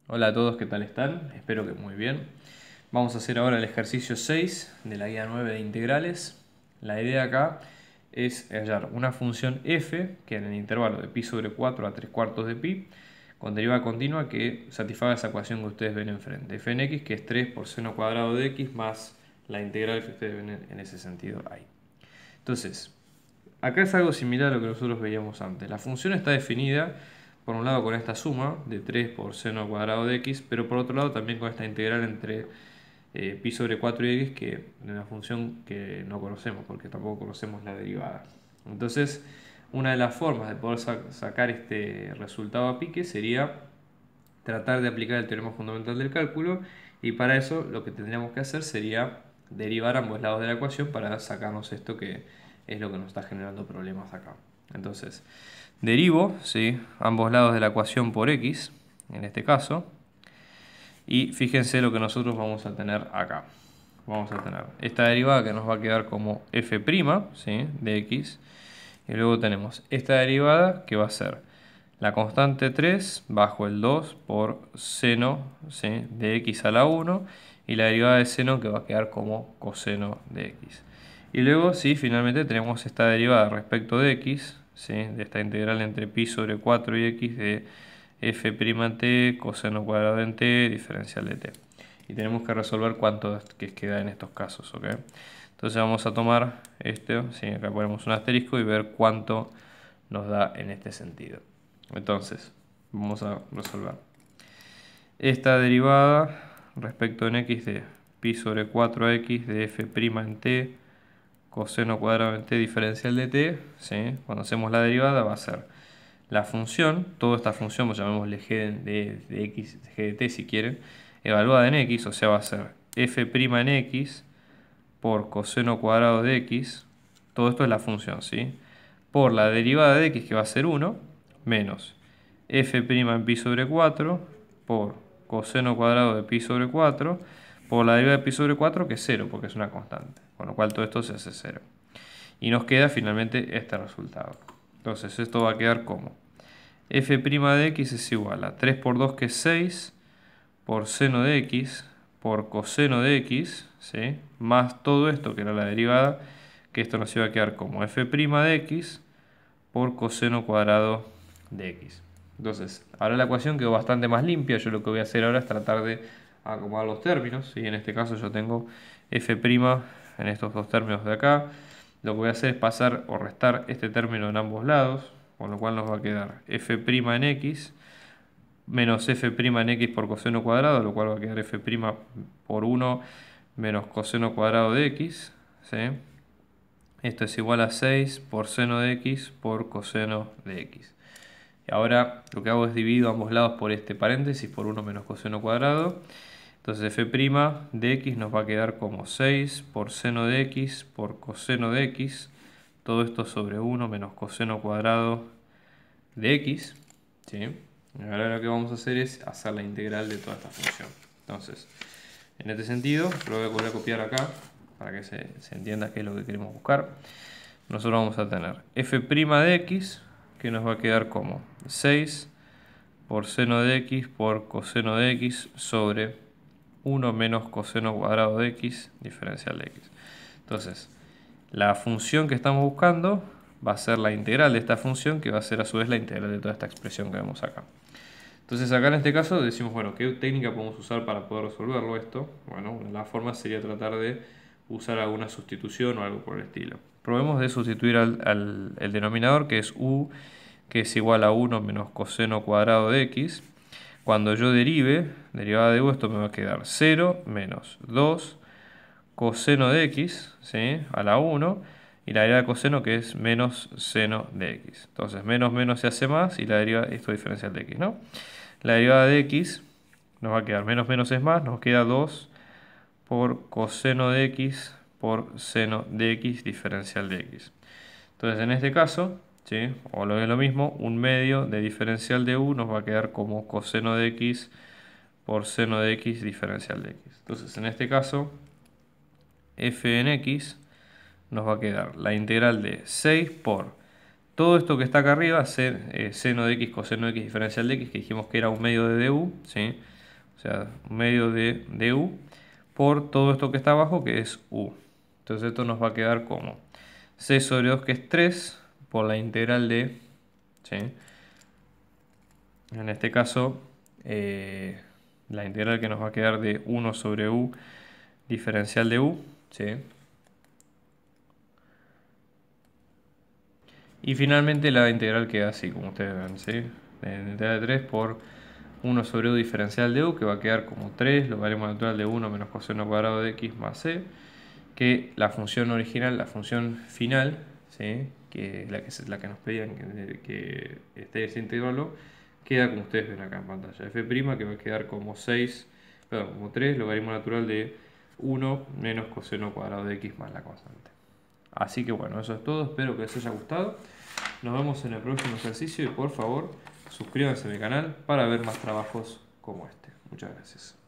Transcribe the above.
Hola a todos, ¿qué tal están? Espero que muy bien. Vamos a hacer ahora el ejercicio 6 de la guía 9 de integrales. La idea acá es hallar una función f que en el intervalo de pi sobre 4 a 3 cuartos de pi con derivada continua que satisfaga esa ecuación que ustedes ven enfrente. F en x, que es 3 por seno cuadrado de x más la integral que ustedes ven en ese sentido ahí. Entonces, acá es algo similar a lo que nosotros veíamos antes. La función está definida por un lado con esta suma de 3 por seno cuadrado de x, pero por otro lado también con esta integral entre pi sobre 4 y x, que es una función que no conocemos porque tampoco conocemos la derivada. Entonces, una de las formas de poder sacar este resultado a pique sería tratar de aplicar el teorema fundamental del cálculo, y para eso lo que tendríamos que hacer sería derivar ambos lados de la ecuación para sacarnos esto que es lo que nos está generando problemas acá. Entonces, derivo, ¿sí?, ambos lados de la ecuación por x, en este caso, y fíjense lo que nosotros vamos a tener acá. Vamos a tener esta derivada que nos va a quedar como f', ¿sí?, de x, y luego tenemos esta derivada que va a ser la constante 3 bajo el 2 por seno, ¿sí?, de x a la 1, y la derivada de seno que va a quedar como coseno de x. Y luego, sí, finalmente tenemos esta derivada respecto de x, ¿sí?, de esta integral entre pi sobre 4 y x de f' en t, coseno cuadrado en t, diferencial de t. Y tenemos que resolver cuánto que queda en estos casos, ¿ok? Entonces vamos a tomar esto, ¿sí?, acá ponemos un asterisco y ver cuánto nos da en este sentido. Entonces, vamos a resolver. Esta derivada respecto en x de pi sobre 4x de f' en t, coseno cuadrado en t, diferencial de t, ¿sí?, cuando hacemos la derivada va a ser la función, toda esta función, pues llamémosle g de x, g de t si quieren, evaluada en x, o sea va a ser f' en x por coseno cuadrado de x, todo esto es la función, ¿sí?, por la derivada de x, que va a ser 1, menos f' en pi sobre 4 por coseno cuadrado de pi sobre 4 por la derivada de pi sobre 4, que es 0, porque es una constante, con lo cual todo esto se hace 0. Y nos queda finalmente este resultado. Entonces esto va a quedar como f' de x es igual a 3 por 2, que es 6, por seno de x, por coseno de x, ¿sí?, más todo esto que era la derivada, que esto nos iba a quedar como f' de x por coseno cuadrado de x. Entonces, ahora la ecuación quedó bastante más limpia. Yo lo que voy a hacer ahora es tratar de acomodar los términos, ¿sí? En este caso yo tengo f' en estos dos términos de acá. Lo que voy a hacer es pasar o restar este término en ambos lados, con lo cual nos va a quedar f' en x menos f' en x por coseno cuadrado, lo cual va a quedar f' por 1 menos coseno cuadrado de x, ¿sí? Esto es igual a 6 por seno de x por coseno de x. Y ahora lo que hago es divido ambos lados por este paréntesis por 1 menos coseno cuadrado. Entonces f' de x nos va a quedar como 6 por seno de x por coseno de x. Todo esto sobre 1 menos coseno cuadrado de x, ¿sí? Ahora lo que vamos a hacer es hacer la integral de toda esta función. Entonces, en este sentido, lo voy a volver a copiar acá para que se entienda qué es lo que queremos buscar. Nosotros vamos a tener f' de x, que nos va a quedar como 6 por seno de x por coseno de x sobre 1 menos coseno cuadrado de x, diferencial de x. Entonces, la función que estamos buscando va a ser la integral de esta función, que va a ser a su vez la integral de toda esta expresión que vemos acá. Entonces acá en este caso decimos, bueno, ¿qué técnica podemos usar para poder resolverlo esto? Bueno, una de las formas sería tratar de usar alguna sustitución o algo por el estilo. Probemos de sustituir el denominador, que es u, que es igual a 1 menos coseno cuadrado de x. Cuando yo derive, derivada de u, esto me va a quedar 0 menos 2 coseno de x, ¿sí?, a la 1, y la derivada de coseno, que es menos seno de x. Entonces menos menos se hace más, y la derivada, esto es diferencial de x, ¿no? La derivada de x nos va a quedar menos menos es más, nos queda 2 por coseno de x por seno de x, diferencial de x. Entonces en este caso, ¿sí?, o lo es lo mismo, un medio de diferencial de u nos va a quedar como coseno de x por seno de x, diferencial de x. Entonces en este caso, f en x nos va a quedar la integral de 6 por todo esto que está acá arriba, seno de x, coseno de x, diferencial de x, que dijimos que era un medio de du, ¿sí?, o sea, medio de du, por todo esto que está abajo, que es u. Entonces esto nos va a quedar como c sobre 2, que es 3, por la integral de, ¿sí? En este caso, la integral que nos va a quedar de 1 sobre u diferencial de u, ¿sí? Y finalmente la integral queda así, como ustedes ven, ¿sí? La integral de 3 por 1 sobre u diferencial de u, que va a quedar como 3, logaritmo natural de 1 menos coseno cuadrado de x más c, que la función original, la función final, ¿sí? Que es la que nos pedían que esté ese intervalo, queda como ustedes ven acá en pantalla. F' que va a quedar como 6, perdón, como 3, logaritmo natural de 1 menos coseno cuadrado de x más la constante. Así que bueno, eso es todo, espero que les haya gustado. Nos vemos en el próximo ejercicio y por favor suscríbanse a mi canal para ver más trabajos como este. Muchas gracias.